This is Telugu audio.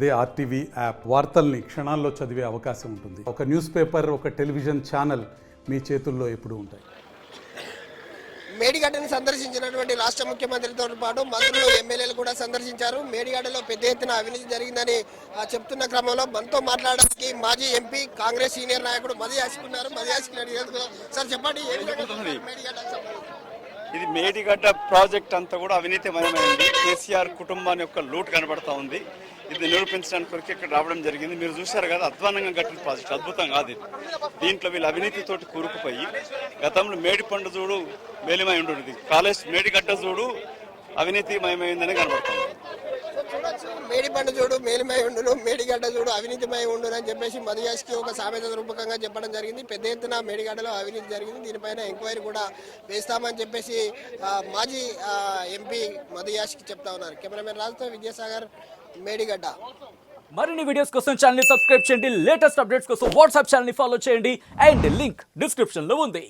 అదే ఆర్టీవీ యాప్ వార్తల్ని క్షణాల్లో చదివే అవకాశం ఉంటుంది. ఒక న్యూస్ పేపర్, ఒక టెలివిజన్ ఛానల్ మీ చేతుల్లో ఎప్పుడూ ఉంటాయి. మేడిగడ్డని సందర్శించినటువంటి రాష్ట్ర ముఖ్యమంత్రితో పాటు మంత్రులు, ఎమ్మెల్యేలు కూడా సందర్శించారు. మేడిగడ్డలో పెద్ద ఎత్తున అవినీతి జరిగిందని చెప్తున్న క్రమంలో మనతో మాట్లాడడానికి మాజీ ఎంపీ, కాంగ్రెస్ సీనియర్ నాయకుడు మది యాసికున్నారు. మది యాసిక్ అడిగేందుకు సార్ చెప్పండి, ఇది మేడిగడ్డ ప్రాజెక్ట్ అంతా కూడా అవినీతిమయమైంది. కేసీఆర్ కుటుంబాన్ని యొక్క లూట్ కనబడతా ఉంది. ఇది నిరూపించడానికి కొరకు ఇక్కడ రావడం జరిగింది. మీరు చూశారు కదా, అధ్వానంగా కట్టిన ప్రాజెక్ట్, అద్భుతం కాదు ఇది. దీంట్లో వీళ్ళు అవినీతితోటి కూరుకుపోయి గతంలో మేడిపండు చూడు మేలిమై ఉండేది, కాలేజ్ మేడిగడ్డ చూడు అవినీతిమయమైందని కనబడుతుంది. మేడిపండు చూడు మేలిమై ఉండును, మేడిగడ్డ చూడు అవినీతిమై ఉండును అని చెప్పేసి మదియాస్కి ఒక సామెత రూపకంగా చెప్పడం జరిగింది. పెద్ద ఎత్తున మేడిగడ్డలో అవినీతి జరిగింది. దీనిపైన ఎంక్వైరీ కూడా వేస్తామని చెప్పేసి మాజీ ఎంపీ మదియాస్కి చెప్తా ఉన్నారు. కెమెరామెన్ రాజుతో విద్యాసాగర్, మేడిగడ్డ. మరిన్ని వీడియోస్ కోసం ఛానల్ ని సబ్స్క్రైబ్ చేయండి. లేటెస్ట్ అప్డేట్స్ కోసం వాట్సాప్ ఛానల్ ని ఫాలో చేయండి. అండ్ లింక్ డిస్క్రిప్షన్ లో ఉంది.